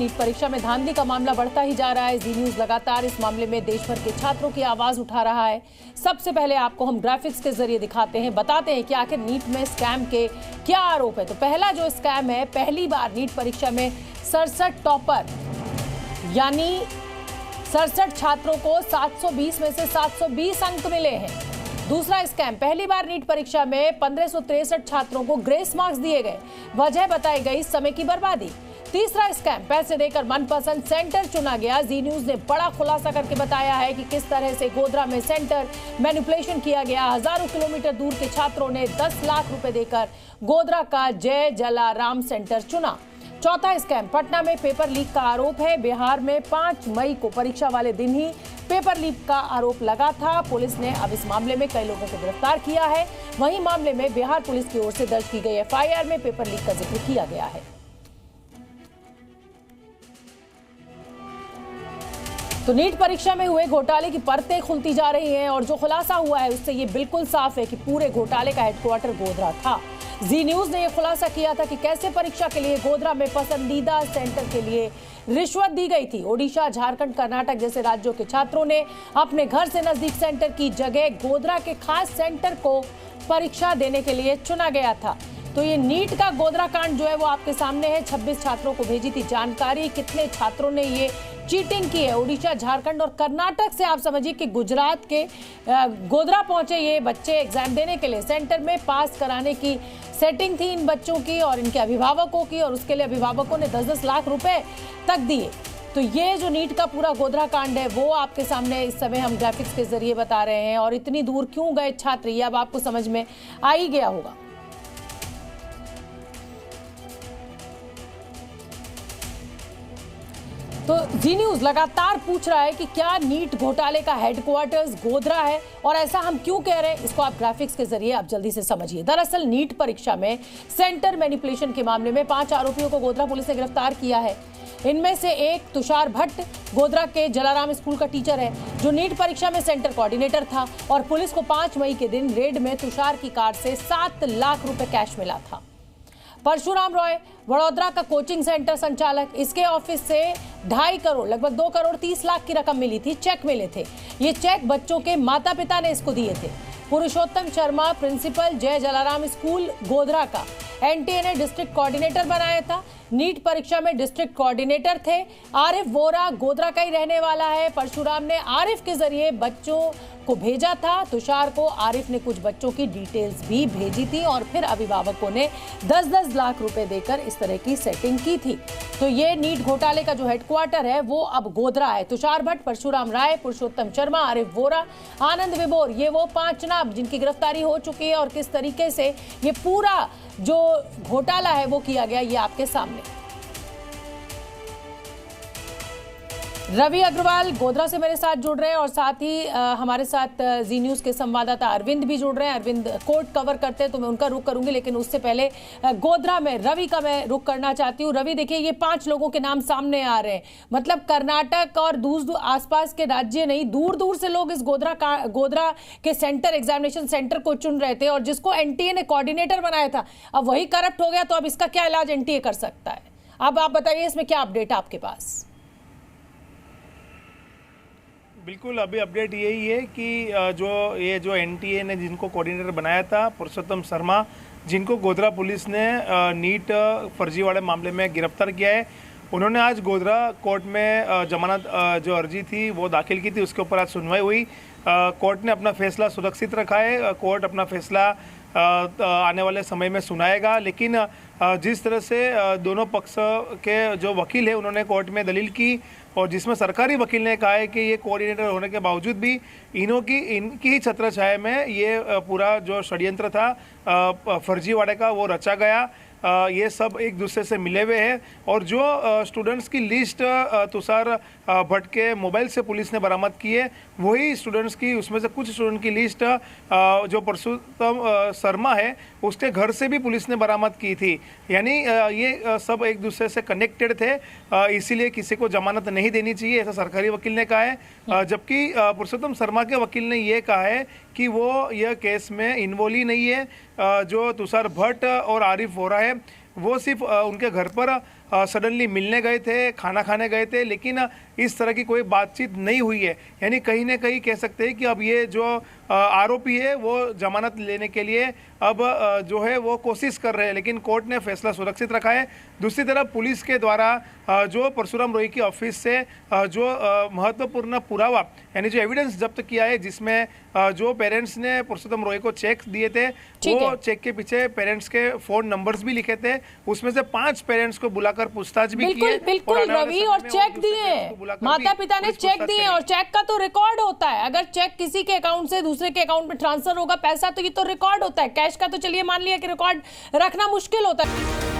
NEET परीक्षा में धांधली का मामला बढ़ता ही जा रहा है। जी न्यूज लगातार इस मामले में देश भर के छात्रों की आवाज उठा रहा है। सबसे पहले आपको हम ग्राफिक्स के जरिए दिखाते हैं, बताते हैं कि आखिर नीट में स्कैम के क्या आरोप है। तो पहला जो स्कैम है, पहली बार नीट परीक्षा में 67 टॉपर यानी 67 छात्रों को 720 में से 720 अंक मिले हैं। दूसरा स्कैम, पहली बार नीट परीक्षा में 1563 छात्रों को ग्रेस मार्क्स दिए गए, वजह बताई गई समय की बर्बादी। तीसरा स्कैम, पैसे देकर मनपसंद सेंटर चुना गया। जी न्यूज ने बड़ा खुलासा करके बताया है कि किस तरह से गोधरा में सेंटर मैनिपुलेशन किया गया। हजारों किलोमीटर दूर के छात्रों ने 10 लाख रुपए देकर गोधरा का जय जलाराम सेंटर चुना। चौथा स्कैम, पटना में पेपर लीक का आरोप है। बिहार में 5 मई को परीक्षा वाले दिन ही पेपर लीक का आरोप लगा था। पुलिस ने अब इस मामले में कई लोगों को गिरफ्तार किया है। वहीं मामले में बिहार पुलिस की ओर से दर्ज की गई एफआईआर में पेपर लीक का जिक्र किया गया है। तो नीट परीक्षा में हुए घोटाले की परतें खुलती जा रही हैं और जो खुलासा हुआ है उससे ये बिल्कुल साफ है कि पूरे घोटाले का हेडक्वार्टर गोधरा था। जी न्यूज ने यह खुलासा किया था कि कैसे परीक्षा के लिए गोधरा में पसंदीदा सेंटर के लिए रिश्वत दी गई थी। ओडिशा, झारखंड, कर्नाटक जैसे राज्यों के छात्रों ने अपने घर से नजदीक सेंटर की जगह गोधरा के खास सेंटर को परीक्षा देने के लिए चुना गया था। तो ये नीट का गोधरा कांड जो है वो आपके सामने है। 26 छात्रों को भेजी थी जानकारी, कितने छात्रों ने ये चीटिंग की है। ओडिशा, झारखंड और कर्नाटक से आप समझिए कि गुजरात के गोधरा पहुंचे ये बच्चे एग्जाम देने के लिए। सेंटर में पास कराने की सेटिंग थी इन बच्चों की और इनके अभिभावकों की, और उसके लिए अभिभावकों ने 10-10 लाख रुपए तक दिए। तो ये जो नीट का पूरा गोधरा कांड है वो आपके सामने इस समय हम ग्राफिक्स के जरिए बता रहे हैं। और इतनी दूर क्यों गए छात्र, ये अब आपको समझ में आ ही गया होगा। तो जी न्यूज लगातार पूछ रहा है कि क्या नीट घोटाले का हेडक्वार्टर्स गोधरा है, और ऐसा हम क्यों कह रहे हैं इसको आप ग्राफिक्स के जरिए आप जल्दी से समझिए। दरअसल नीट परीक्षा में सेंटर मैनिपुलेशन के मामले में 5 आरोपियों को गोधरा पुलिस ने गिरफ्तार किया है। इनमें से एक तुषार भट्ट गोधरा के जलाराम स्कूल का टीचर है, जो नीट परीक्षा में सेंटर कोऑर्डिनेटर था। और पुलिस को 5 मई के दिन रेड में तुषार की कार से 7 लाख रुपए कैश मिला था। परशुराम रॉय, वडोदरा का कोचिंग सेंटर संचालक, इसके ऑफिस से 2.5 करोड़ लगभग 2 करोड़ 30 लाख की रकम मिली थी, चेक मिले थे। ये चेक बच्चों के माता पिता ने इसको दिए थे। पुरुषोत्तम शर्मा, प्रिंसिपल जय जलाराम स्कूल गोधरा का, एनटीए ने डिस्ट्रिक्ट कोऑर्डिनेटर बनाया था। नीट परीक्षा में डिस्ट्रिक्ट कोऑर्डिनेटर थे। आरिफ वोरा गोधरा का ही रहने वाला है। परशुराम ने आरिफ के जरिए बच्चों को भेजा था। तुषार को आरिफ ने कुछ बच्चों की डिटेल्स भी भेजी थी और फिर अभिभावकों ने 10-10 लाख रुपए देकर इस तरह की सेटिंग की थी। तो ये नीट घोटाले का जो हेडक्वार्टर है वो अब गोधरा है। तुषार भट्ट, परशुराम राय, पुरुषोत्तम शर्मा, आरिफ वोरा, आनंद विबोर, ये वो 5 नाम जिनकी गिरफ्तारी हो चुकी है। और किस तरीके से ये पूरा जो घोटाला है वो किया गया, ये आपके सामने। रवि अग्रवाल गोधरा से मेरे साथ जुड़ रहे हैं और साथ ही हमारे साथ जी न्यूज के संवाददाता अरविंद भी जुड़ रहे हैं। अरविंद कोर्ट कवर करते हैं तो मैं उनका रुख करूंगी, लेकिन उससे पहले गोधरा में रवि का मैं रुख करना चाहती हूँ। रवि, देखिए ये 5 लोगों के नाम सामने आ रहे हैं, मतलब कर्नाटक और दूर आसपास के राज्य नहीं, दूर दूर से लोग इस गोधरा के सेंटर, एग्जामिनेशन सेंटर को चुन रहे थे। और जिसको एनटीए ने कोऑर्डिनेटर बनाया था अब वही करप्ट हो गया, तो अब इसका क्या इलाज एनटीए कर सकता है? अब आप बताइए इसमें क्या अपडेट है आपके पास? बिल्कुल, अभी अपडेट यही है कि जो एनटीए ने जिनको कोऑर्डिनेटर बनाया था, पुरुषोत्तम शर्मा, जिनको गोधरा पुलिस ने नीट फर्जीवाड़े मामले में गिरफ्तार किया है, उन्होंने आज गोधरा कोर्ट में जमानत जो अर्जी थी वो दाखिल की थी। उसके ऊपर आज सुनवाई हुई। कोर्ट ने अपना फैसला सुरक्षित रखा है। कोर्ट अपना फैसला आने वाले समय में सुनाएगा। लेकिन जिस तरह से दोनों पक्ष के जो वकील है उन्होंने कोर्ट में दलील की, और जिसमें सरकारी वकील ने कहा है कि ये कोऑर्डिनेटर होने के बावजूद भी इनकी ही छत्रछाया में ये पूरा जो षड्यंत्र था फर्जीवाड़े का वो रचा गया। ये सब एक दूसरे से मिले हुए हैं। और जो स्टूडेंट्स की लिस्ट तुषार भट्ट के मोबाइल से पुलिस ने बरामद की है, वही स्टूडेंट्स की, उसमें से कुछ स्टूडेंट की लिस्ट जो पुरुषोत्तम शर्मा है उसके घर से भी पुलिस ने बरामद की थी। यानी ये सब एक दूसरे से कनेक्टेड थे, इसीलिए किसी को जमानत नहीं देनी चाहिए, ऐसा सरकारी वकील ने कहा है। जबकि पुरुषोत्तम शर्मा के वकील ने ये कहा है कि वो यह केस में इन्वॉल्व ही नहीं है। जो तुषार भट्ट और आरिफ वोरा है वो सिर्फ उनके घर पर सडनली मिलने गए थे, खाना खाने गए थे, लेकिन इस तरह की कोई बातचीत नहीं हुई है। यानी कहीं ना कहीं कह सकते हैं कि अब ये जो आरोपी है वो जमानत लेने के लिए अब जो है वो कोशिश कर रहे हैं, लेकिन कोर्ट ने फैसला सुरक्षित रखा है। दूसरी तरफ पुलिस के द्वारा जो परशुराम रोही की ऑफिस से जो महत्वपूर्ण पुरावा यानी जो एविडेंस जब्त किया है, जिसमें जो पेरेंट्स ने पुरुषोत्तम रोही को चेक दिए थे, वो चेक के पीछे पेरेंट्स के फोन नंबर्स भी लिखे थे। उसमें से 5 पेरेंट्स को बुलाकर पूछताछ भी की है। बिल्कुल रवि, और चेक दिए, माता पिता ने चेक दिए, और चेक का तो रिकॉर्ड होता है। अगर चेक किसी के अकाउंट से दूसरे के अकाउंट में ट्रांसफर होगा पैसा, तो ये तो रिकॉर्ड होता है। कैश का तो चलिए मान लिया कि रिकॉर्ड रखना मुश्किल होता है।